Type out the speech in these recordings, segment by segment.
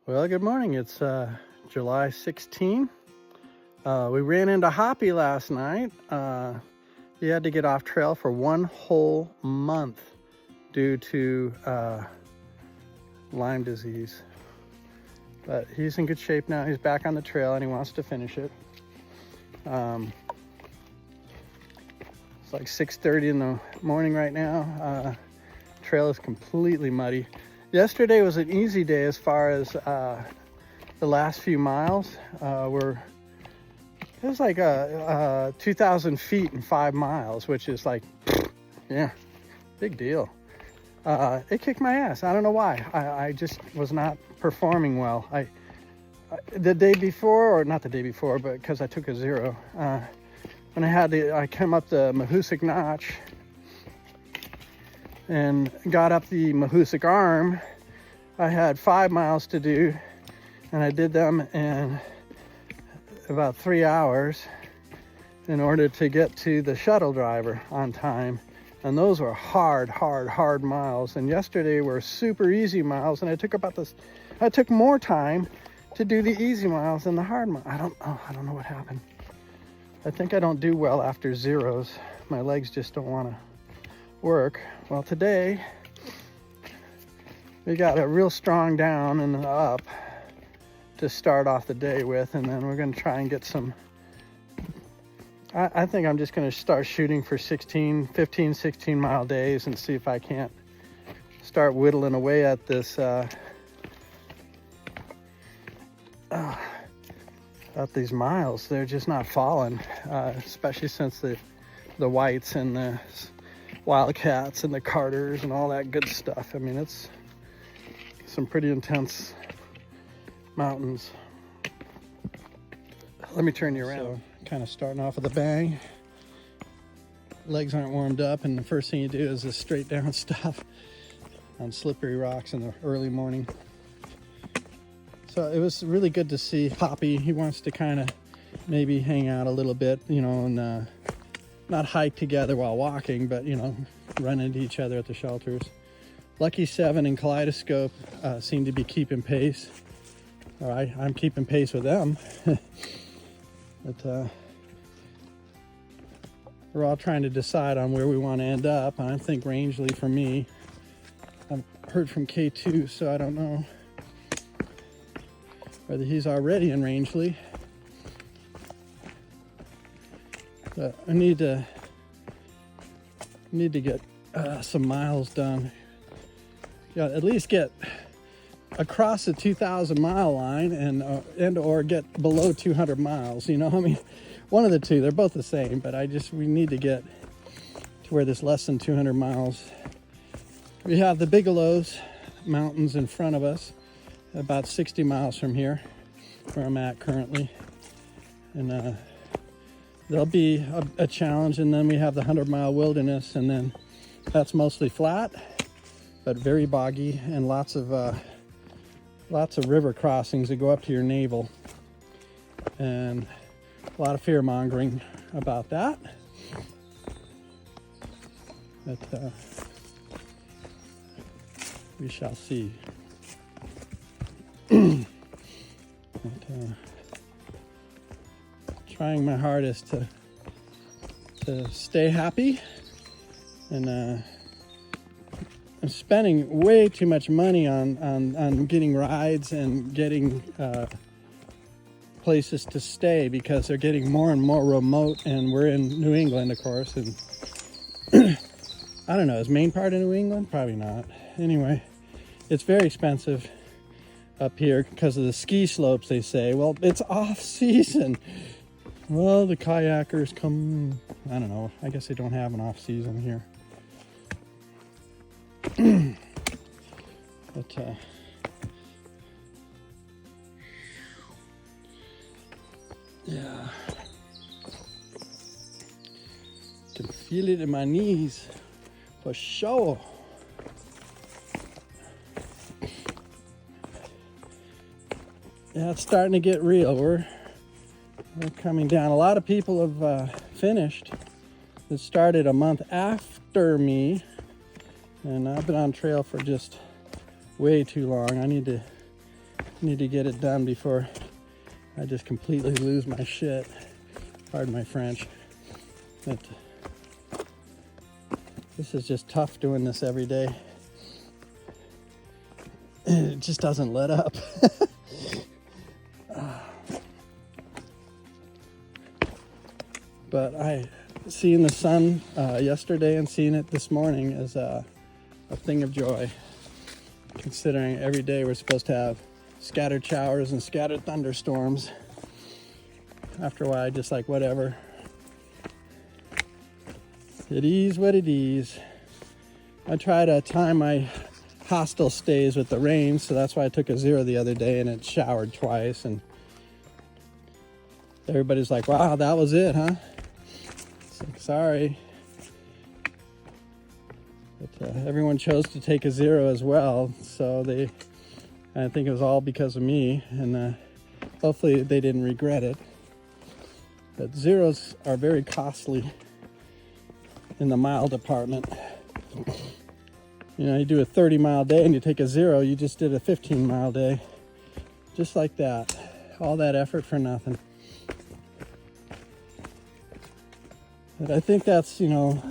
Well, good morning. It's July 16. We ran into Hoppy last night. He had to get off trail for one whole month due to Lyme disease. But he's in good shape now. He's back on the trail and he wants to finish it. It's like 6:30 in the morning right now. Trail is completely muddy. Yesterday was an easy day as far as the last few miles. It was like 2,000 feet in 5 miles, which is like, yeah, big deal. It kicked my ass. I don't know why. I just was not performing well. The day before, or not the day before, but because I took a zero, when I came up the Mahoosuc Notch and got up the Mahoosuc Arm, I had 5 miles to do, and I did them in about 3 hours in order to get to the shuttle driver on time. And those were hard miles. And yesterday were super easy miles, and I took more time to do the easy miles than the hard miles. I don't know what happened. I think I don't do well after zeros. My legs just don't want to work. Well, today we got a real strong down and an up to start off the day with, and then we're going to try and get some. I think I'm just going to start shooting for 15, 16 mile days and see if I can't start whittling away at this at these miles. They're just not falling, especially since the whites and the wildcats and the Carters and all that good stuff. I mean, it's some pretty intense mountains. Let me turn you around. So, kind of starting off with a bang. Legs aren't warmed up, and the first thing you do is just straight down stuff on slippery rocks in the early morning. So it was really good to see Hoppy. He wants to kind of maybe hang out a little bit, and not hike together while walking, but run into each other at the shelters. Lucky 7 and Kaleidoscope seem to be keeping pace. All right, I'm keeping pace with them. But we're all trying to decide on where we want to end up. I think Rangeley for me. I've heard from K2, so I don't know whether he's already in Rangeley. But I need to get some miles done. At least get across the 2,000 mile line and or get below 200 miles. I mean, one of the two. They're both the same, but we need to get to where there's less than 200 miles. We have the Bigelows Mountains in front of us, about 60 miles from here, where I'm at currently, and there'll be a challenge. And then we have the 100-mile wilderness, and then that's mostly flat, but very boggy, and lots of river crossings that go up to your navel, and a lot of fear mongering about that. But we shall see. Trying my hardest to stay happy, and I'm spending way too much money on getting rides and getting places to stay, because they're getting more and more remote, and we're in New England, of course, and I don't know, is Maine part of New England? Probably not. Anyway, it's very expensive up here because of the ski slopes, they say. Well, it's off season. Well, the kayakers come, I don't know, I guess they don't have an off season here. But yeah, can feel it in my knees for sure. Yeah, it's starting to get real. We're coming down. A lot of people have finished. It started a month after me, and I've been on trail for just way too long. I need need to get it done before I just completely lose my shit. Pardon my French. But this is just tough doing this every day. It just doesn't let up. But I seeing the sun yesterday and seeing it this morning is a thing of joy, considering every day we're supposed to have scattered showers and scattered thunderstorms. After a while, I just like, whatever. It is what it is. I try to time my hostel stays with the rain, so that's why I took a 0 the other day and it showered twice, and everybody's like, wow, that was it, huh? It's like, sorry. But everyone chose to take a 0 as well, so I think it was all because of me, and hopefully they didn't regret it. But 0s are very costly in the mile department. You know, you do a 30-mile day and you take a 0, you just did a 15-mile day. Just like that. All that effort for nothing. But I think that's, you know,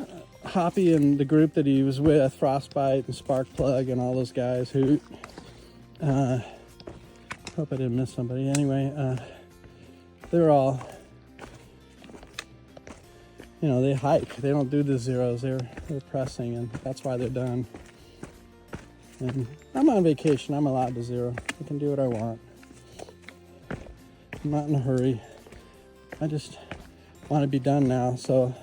Hoppy and the group that he was with, Frostbite and Sparkplug and all those guys who, hope I didn't miss somebody. Anyway, they're all, you know, they hike. They don't do the 0s. They're pressing, and that's why they're done. And I'm on vacation. I'm allowed to 0. I can do what I want. I'm not in a hurry. I just want to be done now, so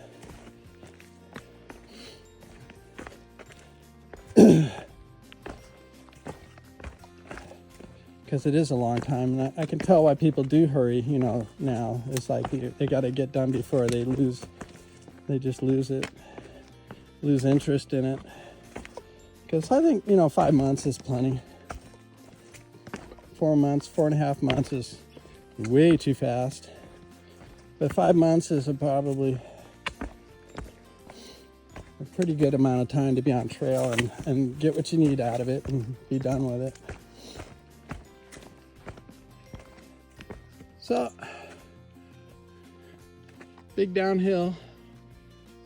because it is a long time, and I can tell why people do hurry, you know, now. It's like they got to get done before they just lose interest in it. Because I think, you know, 5 months is plenty. 4 months, 4.5 months is way too fast. But 5 months is probably a pretty good amount of time to be on trail and get what you need out of it and be done with it. So, big downhill.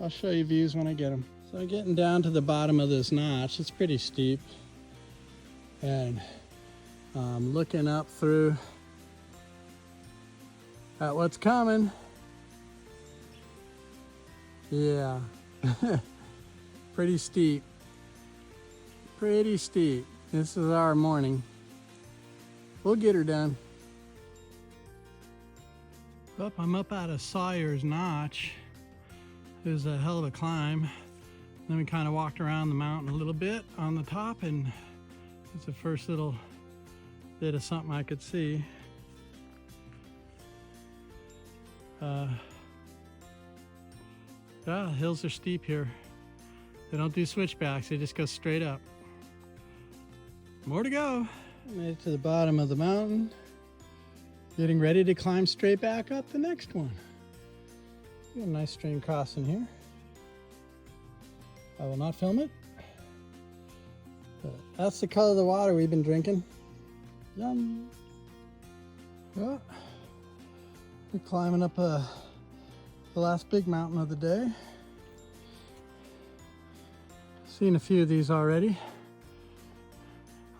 I'll show you views when I get them. So getting down to the bottom of this notch, it's pretty steep. And looking up through at what's coming. Yeah, pretty steep. Pretty steep. This is our morning. We'll get her done. Well, I'm up out of Sawyer's Notch. It was a hell of a climb. Then we kind of walked around the mountain a little bit on the top, and it's the first little bit of something I could see. Yeah, hills are steep here. They don't do switchbacks, they just go straight up. More to go. Made it to the bottom of the mountain. Getting ready to climb straight back up the next one. Got a nice stream crossing here. I will not film it. But that's the color of the water we've been drinking. Yum. Well, we're climbing up the last big mountain of the day. Seen a few of these already.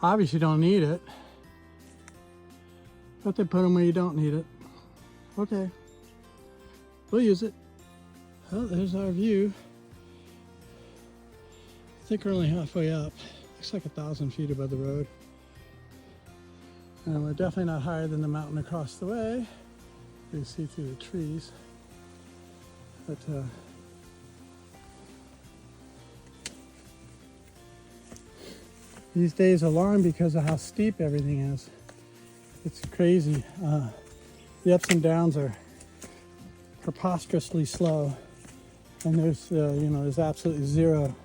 Obviously don't need it. But they put them where you don't need it. Okay. We'll use it. Well, there's our view. I think we're only halfway up. Looks like 1,000 feet above the road. And we're definitely not higher than the mountain across the way. You can see through the trees. But these days are long because of how steep everything is. It's crazy. The ups and downs are preposterously slow, and there's you know, there's absolutely zero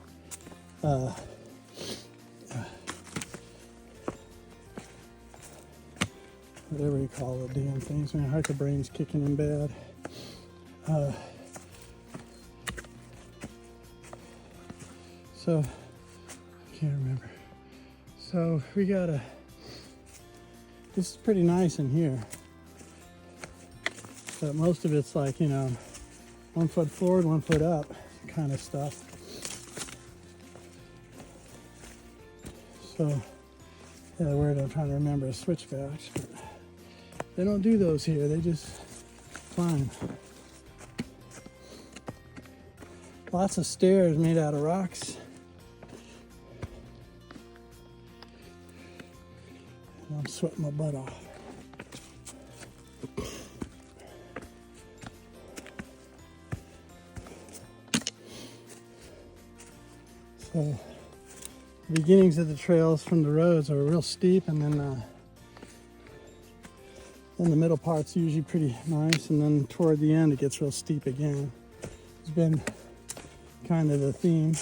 whatever you call the damn things. My heart, the brain's kicking in bad. So I can't remember. So we gotta This is pretty nice in here. But most of it's like, 1 foot forward, 1 foot up kind of stuff. So, yeah, the word I'm trying to remember is switchbacks. But they don't do those here, they just climb. Lots of stairs made out of rocks. And I'm sweating my butt off. So, the beginnings of the trails from the roads are real steep, and then the middle part's usually pretty nice, and then toward the end it gets real steep again. It's been kind of the theme.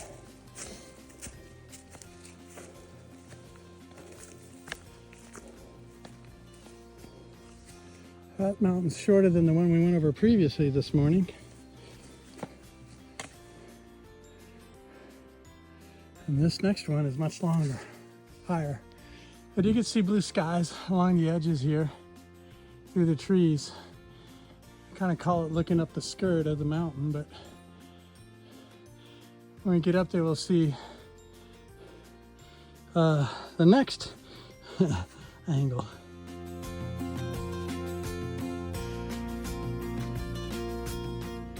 That mountain's shorter than the one we went over previously this morning. And this next one is much longer, higher. But you can see blue skies along the edges here through the trees. I kind of call it looking up the skirt of the mountain, but when we get up there, we'll see the next angle.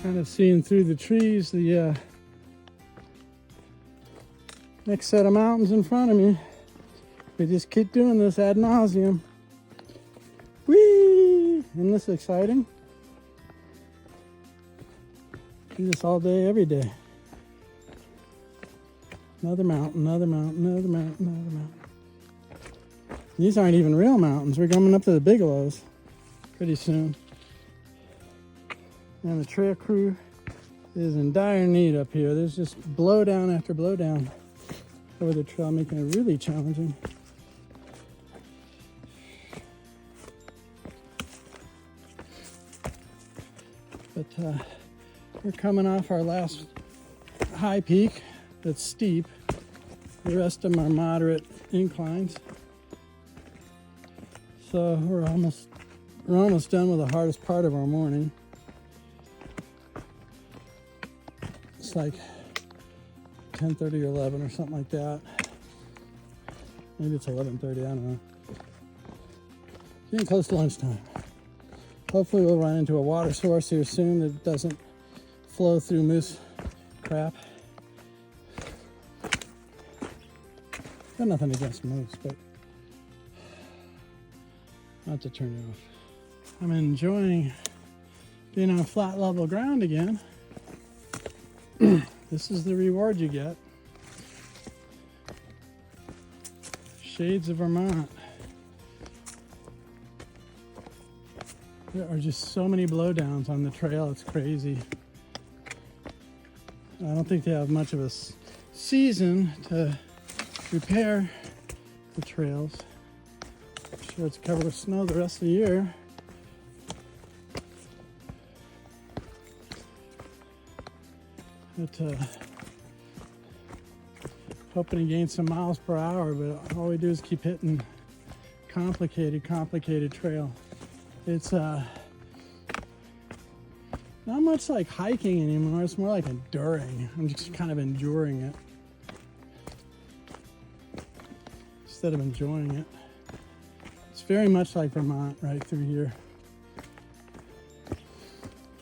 Kind of seeing through the trees the next set of mountains in front of me. We just keep doing this ad nauseum. Whee! Isn't this exciting? Do this all day, every day. Another mountain, another mountain, another mountain, another mountain. These aren't even real mountains. We're coming up to the Bigelows pretty soon. And the trail crew is in dire need up here. There's just blowdown after blowdown over the trail, making it really challenging. But we're coming off our last high peak that's steep. The rest of them are moderate inclines. So we're almost done with the hardest part of our morning. It's like 10:30 or 11 or something like that. Maybe it's 11:30, I don't know. Getting close to lunchtime. Hopefully we'll run into a water source here soon that doesn't flow through moose crap. Got nothing against moose, but I'll have to turn it off. I'm enjoying being on flat level ground again. This is the reward you get. Shades of Vermont. There are just so many blowdowns on the trail, it's crazy. I don't think they have much of a season to repair the trails. I'm sure it's covered with snow the rest of the year. But hoping to gain some miles per hour, but all we do is keep hitting complicated trail. It's not much like hiking anymore, it's more like enduring. I'm just kind of enduring it instead of enjoying it. It's very much like Vermont right through here.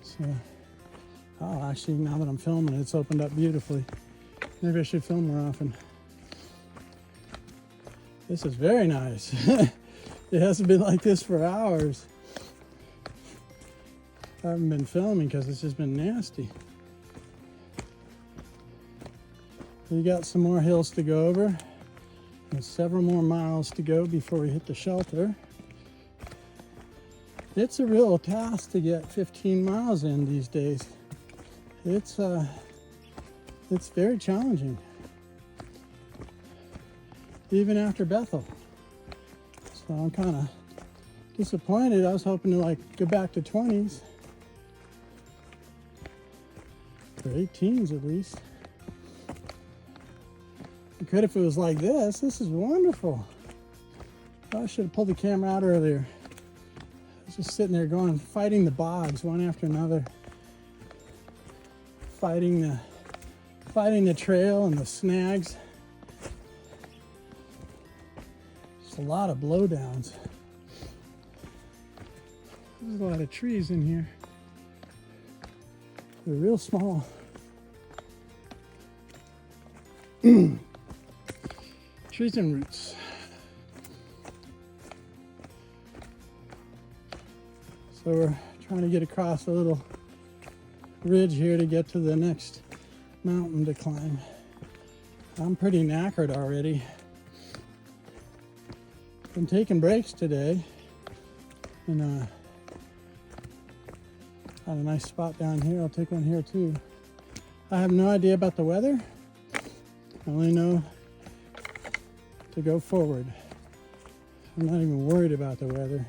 So, oh, actually, now that I'm filming it, it's opened up beautifully. Maybe I should film more often. This is very nice. It hasn't been like this for hours. I haven't been filming because it's just been nasty. We got some more hills to go over and several more miles to go before we hit the shelter. It's a real task to get 15 miles in these days. It's very challenging, even after Bethel. So I'm kind of disappointed. I was hoping to like go back to 20s, or 18s at least. I could if it was like this. This is wonderful. I should have pulled the camera out earlier. I was just sitting there going, fighting the bogs one after another. Fighting the trail and the snags. Just a lot of blowdowns. There's a lot of trees in here. They're real small. Trees and roots. So we're trying to get across a little ridge here to get to the next mountain to climb. I'm pretty knackered already. Been taking breaks today, and got a nice spot down here. I'll take one here too. I have no idea about the weather. I only know to go forward. I'm not even worried about the weather.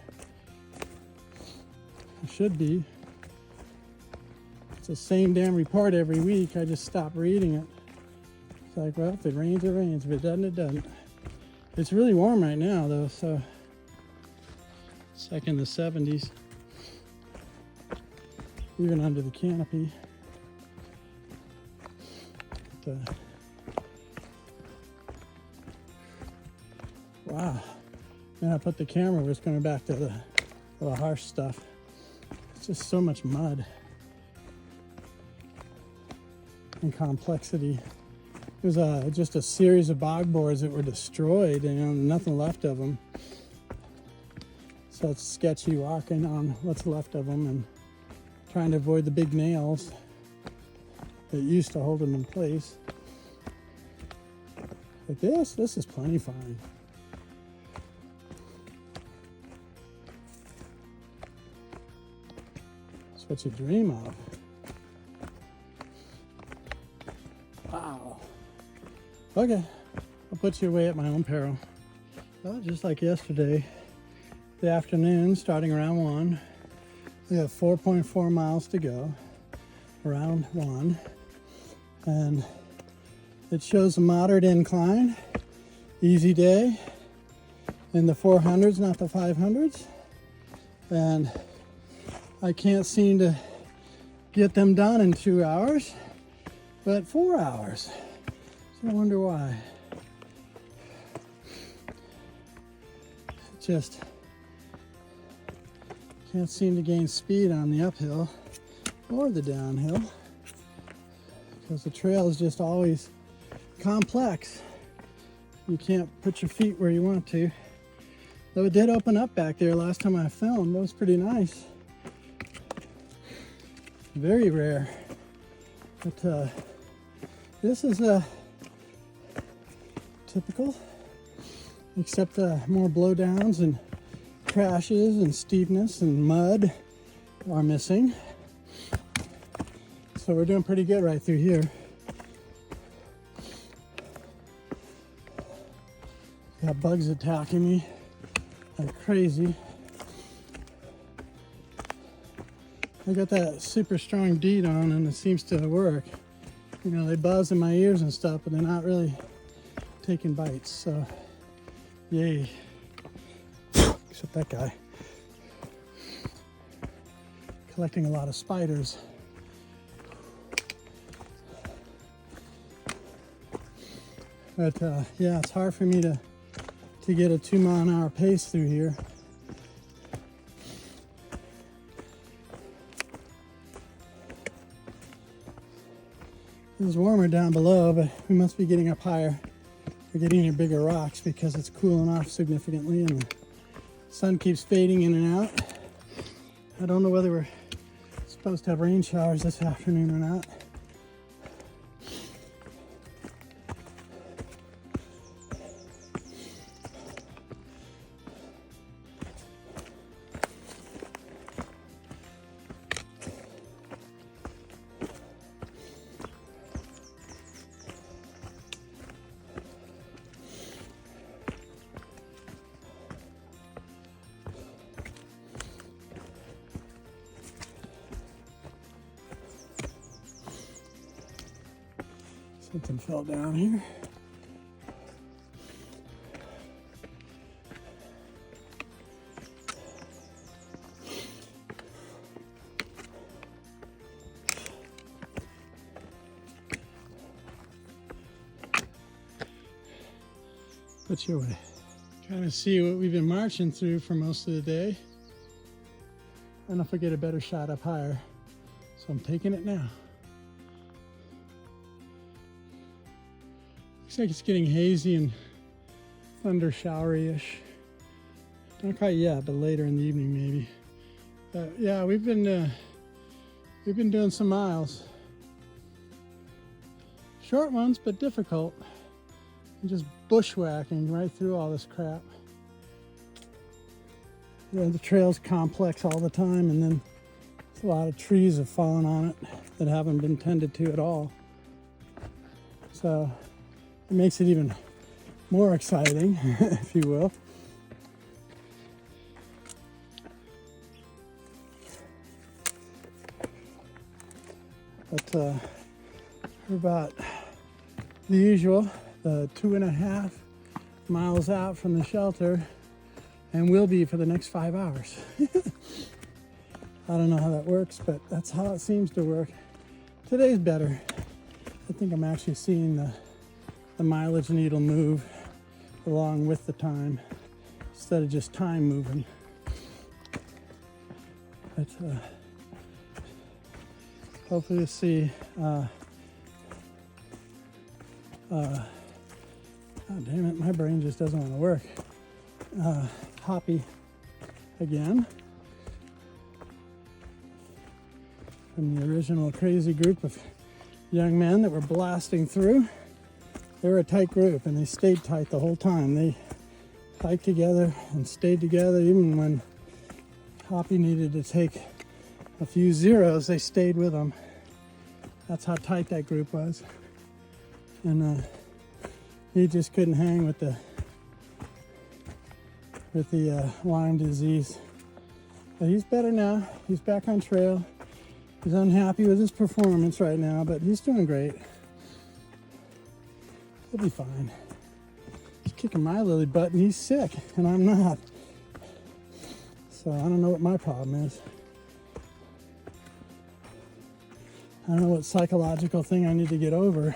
I should be. It's the same damn report every week. I just stop reading it. It's like, well, if it rains, it rains. If it doesn't, it doesn't. It's really warm right now, though, so it's like in the 70s, even under the canopy. But, wow. Then I put the camera, was going back to the harsh stuff. It's just so much mud and complexity. It was just a series of bog boards that were destroyed, and nothing left of them. So it's sketchy walking on what's left of them and trying to avoid the big nails that used to hold them in place. But this is plenty fine. It's what you dream of. Wow. Okay, I'll put you away at my own peril. Well, just like yesterday, the afternoon, starting around 1, we have 4.4 miles to go, around 1, and it shows a moderate incline, easy day, in the 400s, not the 500s, and I can't seem to get them done in 2 hours, but 4 hours. So I wonder why. Just can't seem to gain speed on the uphill or the downhill because the trail is just always complex. You can't put your feet where you want to. Though it did open up back there last time I filmed. That was pretty nice. Very rare. But this is typical, except more blowdowns and crashes and steepness and mud are missing. So we're doing pretty good right through here. Got bugs attacking me like crazy. I got that super strong DEET on and it seems to work. You know, they buzz in my ears and stuff, but they're not really taking bites, so yay. Except that guy. Collecting a lot of spiders. But yeah, it's hard for me to get a 2 mile an hour pace through here. It's warmer down below, but we must be getting up higher. We're getting near bigger rocks because it's cooling off significantly and the sun keeps fading in and out. I don't know whether we're supposed to have rain showers this afternoon or not. Something fell down here. Put you away. Kind of see what we've been marching through for most of the day. I don't know if I get a better shot up higher, so I'm taking it now. Looks like it's getting hazy and thunder showery-ish. Not quite yet, but later in the evening maybe. Yeah, we've been doing some miles. Short ones, but difficult. And just bushwhacking right through all this crap. The trail's complex all the time, and then a lot of trees have fallen on it that haven't been tended to at all. So it makes it even more exciting, if you will. But we're about the usual, 2.5 miles out from the shelter, and will be for the next 5 hours. I don't know how that works, but that's how it seems to work. Today's better. I think I'm actually seeing the mileage needle move along with the time instead of just time moving. But hopefully you'll see oh damn it, my brain just doesn't want to work. Hoppy again. From the original crazy group of young men that were blasting through. They were a tight group, and they stayed tight the whole time. They hiked together and stayed together even when Hoppy needed to take a few zeros. They stayed with him. That's how tight that group was. And he just couldn't hang with the Lyme disease. But he's better now. He's back on trail. He's unhappy with his performance right now, but he's doing great. He'll be fine. He's kicking my lily butt, and he's sick, and I'm not. So I don't know what my problem is. I don't know what psychological thing I need to get over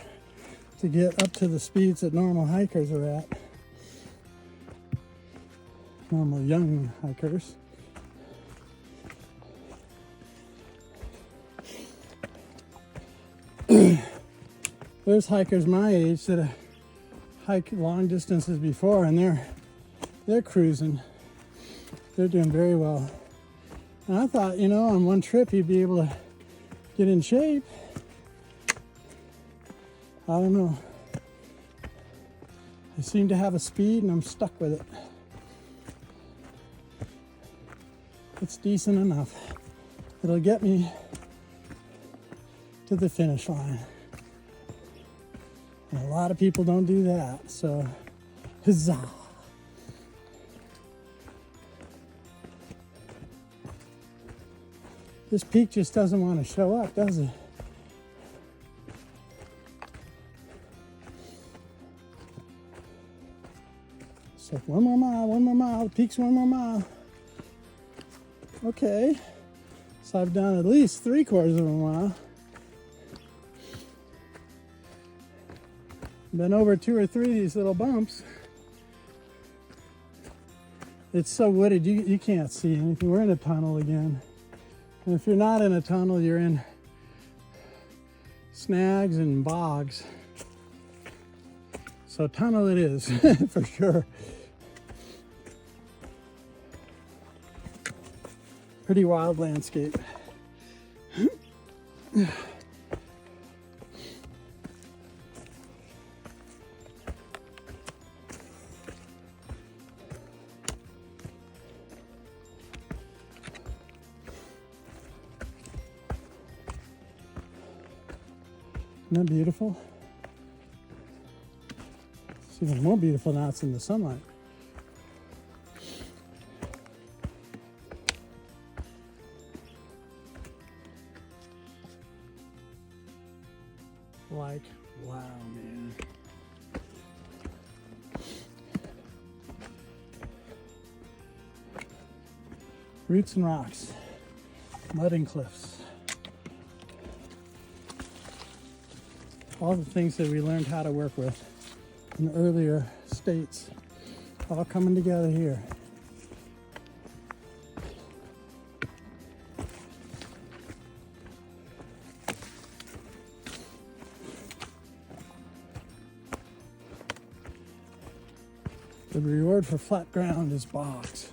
to get up to the speeds that normal hikers are at. Normal young hikers. There's hikers my age that have hiked long distances before, and they're cruising. They're doing very well. And I thought, on one trip you'd be able to get in shape. I don't know. I seem to have a speed, and I'm stuck with it. It's decent enough. It'll get me to the finish line. And a lot of people don't do that, so huzzah. This peak just doesn't want to show up, does it? So one more mile, the peak's one more mile. Okay, so I've done at least 3/4 of a mile. Been over 2 or 3 of these little bumps. It's so wooded, you can't see anything. We're in a tunnel again. And if you're not in a tunnel, you're in snags and bogs. So tunnel it is, for sure. Pretty wild landscape. Isn't that beautiful? It's even more beautiful now it's in the sunlight. Like, wow, man. Roots and rocks, mud and cliffs. All the things that we learned how to work with in the earlier states. all coming together here. The reward for flat ground is bogs.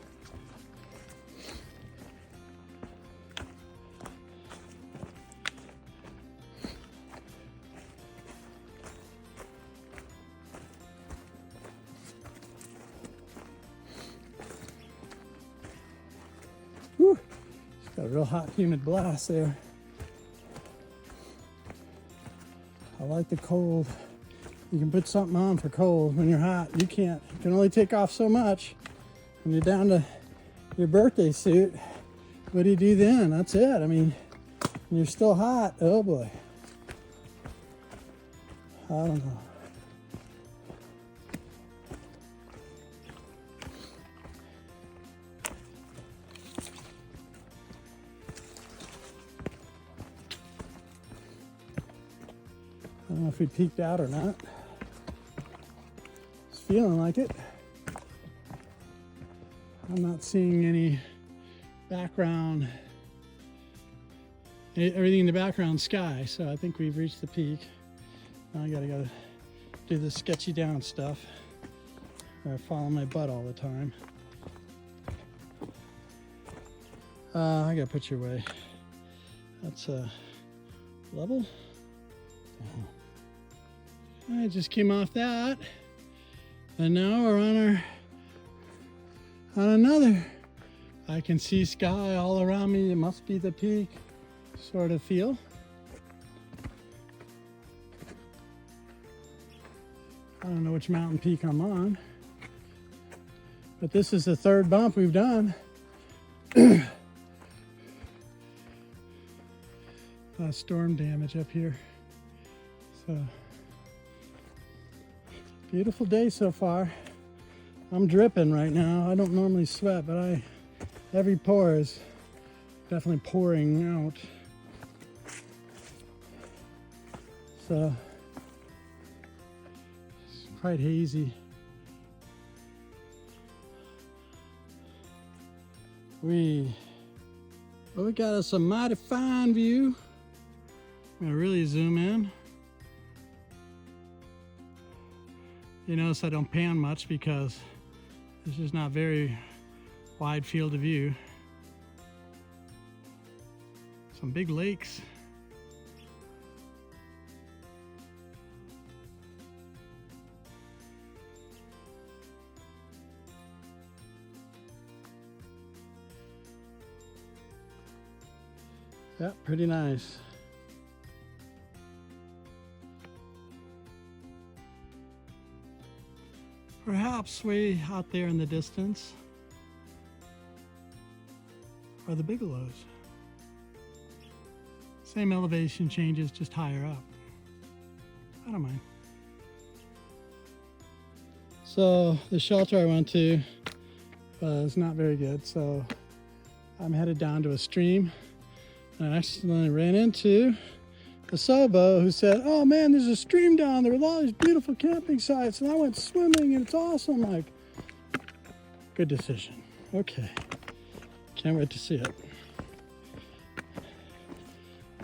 Whew. It's got a real hot, humid blast there. I like the cold. You can put something on for cold. When you're hot, you can't. You can only take off so much. When you're down to your birthday suit, what do you do then? That's it. I mean, when you're still hot, oh boy. I don't know. I don't know if we peaked out or not. It's feeling like it. I'm not seeing any background, everything in the background sky, so I think we've reached the peak. Now I gotta go do the sketchy down stuff, or I follow my butt all the time. I gotta put you away. That's level. I just came off that, and now we're on another. I can see sky all around me. It must be the peak sort of feel. I don't know which mountain peak I'm on, but this is the third bump we've done. Storm damage up here. So beautiful day so far. I'm dripping right now. I don't normally sweat, but every pore is definitely pouring out. So it's quite hazy. We got us a mighty fine view. I'm gonna really zoom in. You notice I don't pan much because this is not very wide field of view. Some big lakes. Yeah, pretty nice. Perhaps way out there in the distance are the Bigelows. Same elevation changes, just higher up. I don't mind. So the shelter I went to was not very good, so I'm headed down to a stream. And I accidentally ran into the Sobo who said, "Oh man, there's a stream down there with all these beautiful camping sites." And I went swimming and it's awesome. Like, good decision. Okay. Can't wait to see it.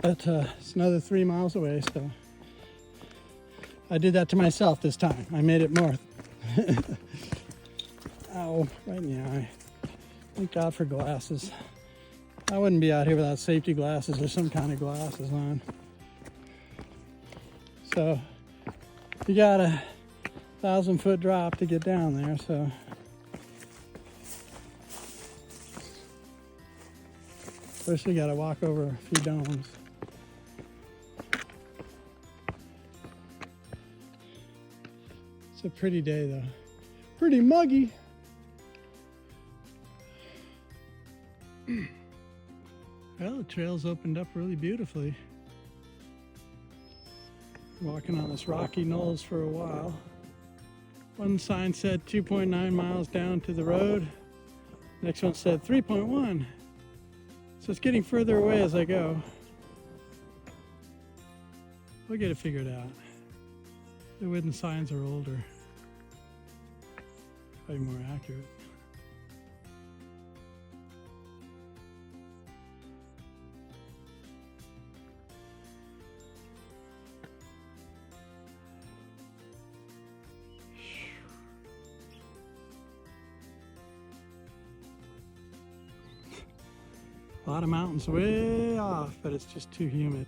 But it's another 3 miles away, so I did that to myself this time. I made it north. Ow, right in the eye. Thank God for glasses. I wouldn't be out here without safety glasses or some kind of glasses on. So you got a 1,000-foot drop to get down there, so first we got to walk over a few domes. It's a pretty day though. Pretty muggy. Well, the trail's opened up really beautifully. Walking on this rocky knolls for a while. One sign said 2.9 miles down to the road. Next one said 3.1. So it's getting further away as I go. We'll get it figured out. The wooden signs are older. Probably more accurate. A lot of mountains way off, but it's just too humid.